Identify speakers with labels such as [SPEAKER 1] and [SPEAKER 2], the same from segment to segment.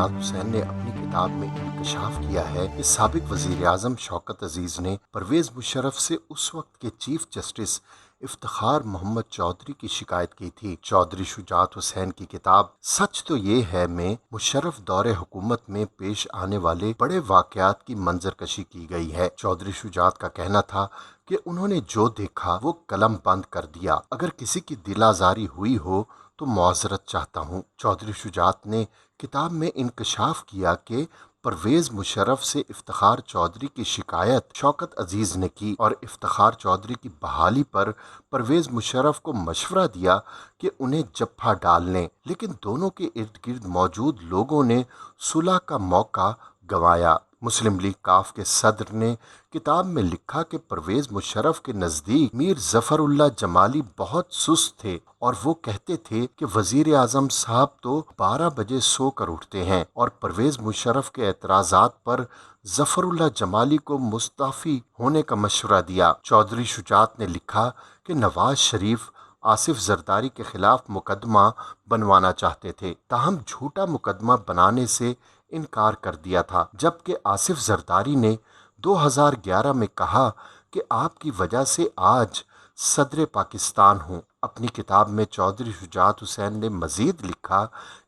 [SPEAKER 1] शुजात हुसैन ने अपनी किताब में इंकशाफ किया है कि साबिक वजीर आजम शौकत अजीज ने परवेज मुशर्रफ से उस वक्त के चीफ जस्टिस इफ्तिखार मोहम्मद चौधरी की शिकायत की थी। चौधरी शुजात हुसैन की किताब सच तो ये है में मुशर्रफ दौरे हुकूमत में पेश आने वाले बड़े वाकयात की मंजरकशी की गई है। चौधरी शुजात का कहना था कि उन्होंने जो देखा वो कलम बंद कर दिया। अगर किसी की दिल आज़ारी हुई हो तो मुआज़रत चाहता हूँ। चौधरी शुजात ने किताब में इंकशाफ किया कि परवेज मुशर्रफ से इफ्तिखार चौधरी की शिकायत शौकत अजीज ने की और इफ्तिखार चौधरी की बहाली पर परवेज मुशर्रफ को मशवरा दिया कि उन्हें जफ्फा डाल लें, लेकिन दोनों के इर्द गिर्द मौजूद लोगों ने सुलह का मौका गंवाया। मुस्लिम लीग काफ के सदर ने किताब में लिखा कि परवेज मुशर्रफ के नज़दीक मीर जफरुल्लाह जमाली बहुत सुस्त थे और वो कहते थे कि वजीर आजम साहब तो 12 बजे सो कर उठते हैं, और परवेज मुशर्रफ के एतराज़ात पर जफरुल्लाह जमाली को मुस्तफ़ी होने का मशवरा दिया। चौधरी शुजात ने लिखा कि नवाज शरीफ आसिफ जरदारी के खिलाफ मुकदमा बनवाना चाहते थे, ताहम झूठा मुकदमा बनाने से इनकार कर दिया था, जबकि आसिफ जरदारी ने 2011 में कहा कि आपकी वजह से आज सदर पाकिस्तान हूँ। अपनी किताब में चौधरी शुजात हुसैन ने मज़ीद लिखा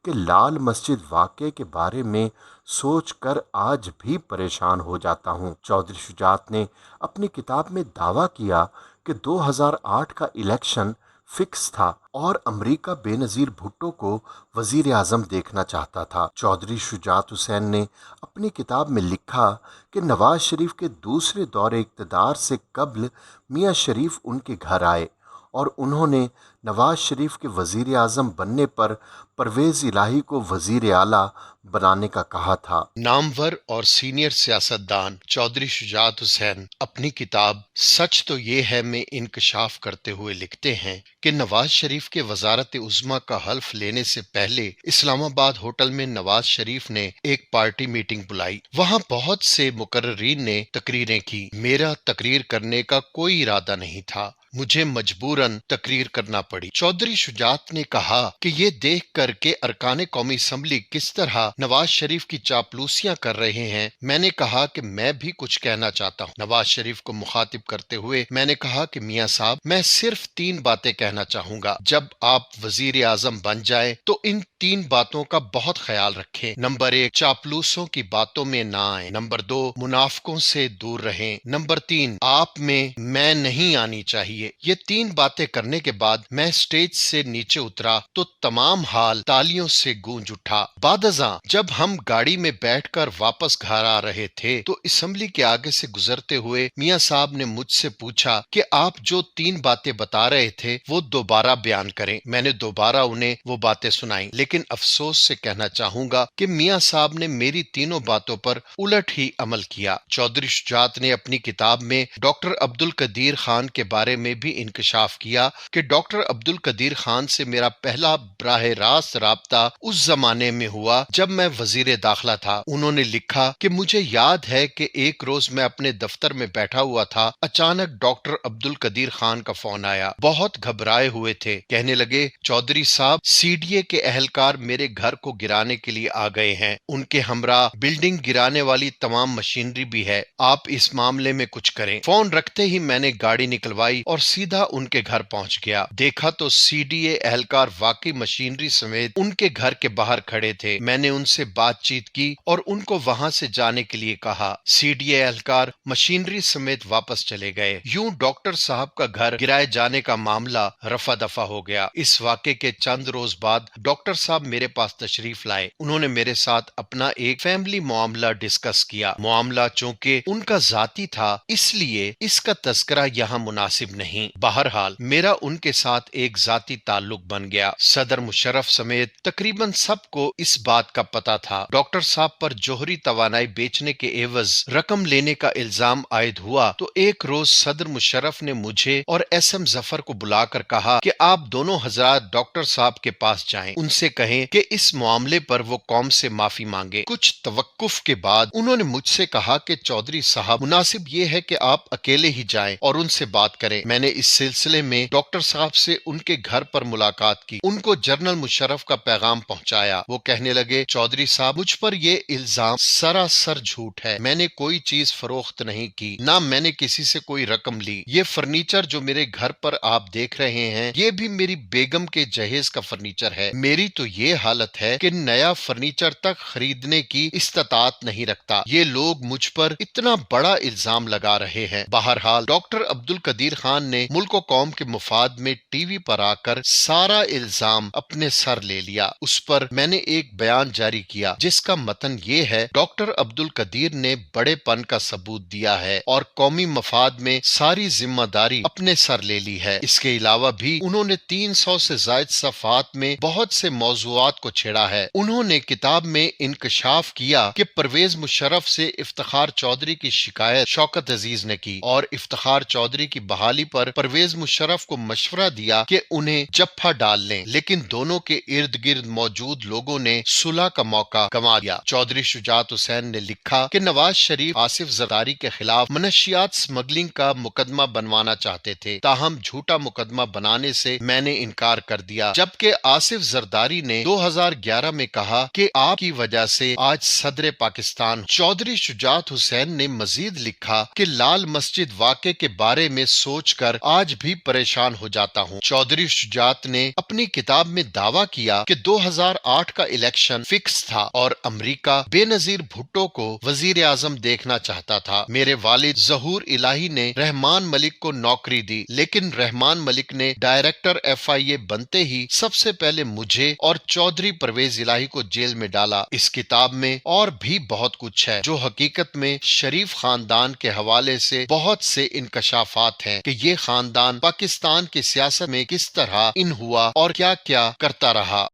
[SPEAKER 1] कि लाल मस्जिद वाक़े के बारे में सोच कर आज भी परेशान हो जाता हूँ। चौधरी शुजात ने अपनी किताब में दावा किया कि 2008 का इलेक्शन फिक्स था और अमेरिका बेनज़ीर भुट्टो को वज़ीर आज़म देखना चाहता था। चौधरी शुजात हुसैन ने अपनी किताब में लिखा कि नवाज शरीफ के दूसरे दौरे इक़्तिदार से कबल मियाँ शरीफ उनके घर आए और उन्होंने नवाज शरीफ के वज़ीर आज़म बनने पर परवेज़ इलाही को वज़ीर आला बनाने का कहा था।
[SPEAKER 2] नामवर और सीनियर सियासतदान चौधरी शुजात हुसैन अपनी किताब सच तो ये है में इंकशाफ करते हुए लिखते हैं कि नवाज शरीफ के वजारत उज़्मा का हल्फ लेने से पहले इस्लामाबाद होटल में नवाज शरीफ ने एक पार्टी मीटिंग बुलाई। वहां बहुत से मुकर्रीन ने तकरीरें की। मेरा तकरीर करने का कोई इरादा नहीं था, मुझे मजबूरन तकरीर करना पड़ी। चौधरी शुजात ने कहा कि ये देख कर के अरकान कौमी असम्बली किस तरह नवाज शरीफ की चापलूसियां कर रहे हैं, मैंने कहा कि मैं भी कुछ कहना चाहता हूँ। नवाज शरीफ को मुखातिब करते हुए मैंने कहा कि मियाँ साहब, मैं सिर्फ 3 बातें कहना चाहूंगा। जब आप वजीर आजम बन जाए तो इन 3 बातों का बहुत ख्याल रखें। नंबर 1, चापलूसों की बातों में ना आए। नंबर 2, मुनाफिकों से दूर रहें। नंबर 3, आप में मैं नहीं आनी चाहिए। ये 3 बातें करने के बाद मैं स्टेज से नीचे उतरा तो तमाम हाल तालियों से गूंज उठा। बादज़ां जब हम गाड़ी में बैठकर वापस घर आ रहे थे तो असेंबली के आगे से गुजरते हुए मियाँ साहब ने मुझसे पूछा कि आप जो 3 बातें बता रहे थे वो दोबारा बयान करें। मैंने दोबारा उन्हें वो बातें सुनाई, लेकिन अफसोस से कहना चाहूंगा कि मियाँ साहब ने मेरी तीनों बातों पर उलट ही अमल किया। चौधरी शुजात ने अपनी किताब में डॉक्टर अब्दुल कदीर खान के बारे में भी इंकशाफ किया कि डॉक्टर अब्दुल कदीर खान से मेरा पहला बराह रास्त राब्ता उस जमाने में हुआ जब मैं वजीर दाखिला था। उन्होंने लिखा कि मुझे याद है कि एक रोज मैं अपने दफ्तर में बैठा हुआ था, अचानक डॉक्टर अब्दुल कदीर खान का फोन आया। बहुत घबराए हुए थे, कहने लगे चौधरी साहब, सीडीए के अहलकार मेरे घर को गिराने के लिए आ गए हैं, उनके हमरा बिल्डिंग गिराने वाली तमाम मशीनरी भी है, आप इस मामले में कुछ करें। फोन रखते ही मैंने गाड़ी निकलवाई और सीधा उनके घर पहुंच गया। देखा तो सीडीए एहलकार वाकई मशीनरी समेत उनके घर के बाहर खड़े थे। मैंने उनसे बातचीत की और उनको वहां से जाने के लिए कहा। सीडीए एहलकार मशीनरी समेत वापस चले गए। यूं डॉक्टर साहब का घर गिराए जाने का मामला रफा दफा हो गया। इस वाक़े के चंद रोज बाद डॉक्टर साहब मेरे पास तशरीफ लाए। उन्होंने मेरे साथ अपना एक फैमिली मामला डिस्कस किया। मामला चूंकि उनका जाती था इसलिए इसका तस्करा यहाँ मुनासिब नहीं। बहरहाल मेरा उनके साथ एक जाती ताल्लुक बन गया। सदर मुशर्रफ समेत तकरीबन सबको इस बात का पता था। डॉक्टर साहब पर जोहरी तवानाई बेचने के एवज रकम लेने का इल्जाम आयद हुआ तो एक रोज सदर मुशर्रफ ने मुझे और एसएम जफर को बुलाकर कहा कि आप दोनों हजरात डॉक्टर साहब के पास जाएं, उनसे कहें कि इस मामले पर वो कौम से माफी मांगे। कुछ तवक्कुफ के बाद उन्होंने मुझसे कहा कि चौधरी साहब, मुनासिब ये है कि आप अकेले ही जाएं और उनसे बात करें। میں نے اس سلسلے میں ڈاکٹر صاحب سے ان کے گھر پر ملاقات کی، ان کو جنرل مشرف کا پیغام پہنچایا۔ وہ کہنے لگے چودھری صاحب مجھ پر یہ الزام سراسر جھوٹ ہے، میں نے کوئی چیز فروخت نہیں کی، نہ میں نے کسی سے کوئی رقم لی، یہ فرنیچر جو میرے گھر پر آپ دیکھ رہے ہیں یہ بھی میری بیگم کے جہیز کا فرنیچر ہے، میری تو یہ حالت ہے کہ نیا فرنیچر تک خریدنے کی استطاعت نہیں رکھتا، یہ لوگ مجھ پر اتنا بڑا الزام لگا رہے ہیں۔ بہرحال ڈاکٹر عبد القدیر خان نے ملک و قوم کے مفاد میں ٹی وی پر آ کر سارا الزام اپنے سر لے لیا۔ اس پر میں نے ایک بیان جاری کیا جس کا متن یہ ہے: ڈاکٹر عبد القدیر نے بڑے پن کا ثبوت دیا ہے اور قومی مفاد میں ساری ذمہ داری اپنے سر لے لی ہے۔ اس کے علاوہ بھی انہوں نے 300 سے زائد صفحات میں بہت سے موضوعات کو چھیڑا ہے۔ انہوں نے کتاب میں انکشاف کیا کہ پرویز مشرف سے افتخار چودھری کی شکایت شوکت عزیز نے کی اور افتخار چودھری کی بحالی پر پرویز مشرف کو مشورہ دیا کہ انہیں جپھا ڈال لیں، لیکن دونوں کے ارد گرد موجود لوگوں نے صلح کا موقع گنوا دیا۔ چودھری شجاعت حسین نے لکھا کہ نواز شریف آصف زرداری کے خلاف منشیات سمگلنگ کا مقدمہ بنوانا چاہتے تھے، تاہم جھوٹا مقدمہ بنانے سے میں نے انکار کر دیا، جبکہ آصف زرداری نے 2011 میں کہا کہ آپ کی وجہ سے آج صدر پاکستان۔ چودھری شجاعت حسین نے مزید لکھا کہ لال مسجد واقعے کے بارے میں سوچ کر آج بھی پریشان ہو جاتا ہوں۔ چودھری شجاعت نے اپنی کتاب میں دعویٰ کیا کہ 2008 کا الیکشن فکس تھا اور امریکہ بے نظیر بھٹو کو وزیر اعظم دیکھنا چاہتا تھا۔ میرے والد ظہور الہی نے رحمان ملک کو نوکری دی، لیکن رحمان ملک نے ڈائریکٹر FIA بنتے ہی سب سے پہلے مجھے اور چودھری پرویز الہی کو جیل میں ڈالا۔ اس کتاب میں اور بھی بہت کچھ ہے جو حقیقت میں شریف خاندان کے حوالے سے بہت سے انکشافات ہیں کہ یہ خاندان پاکستان کی سیاست میں کس طرح ان ہوا اور کیا کیا کرتا رہا۔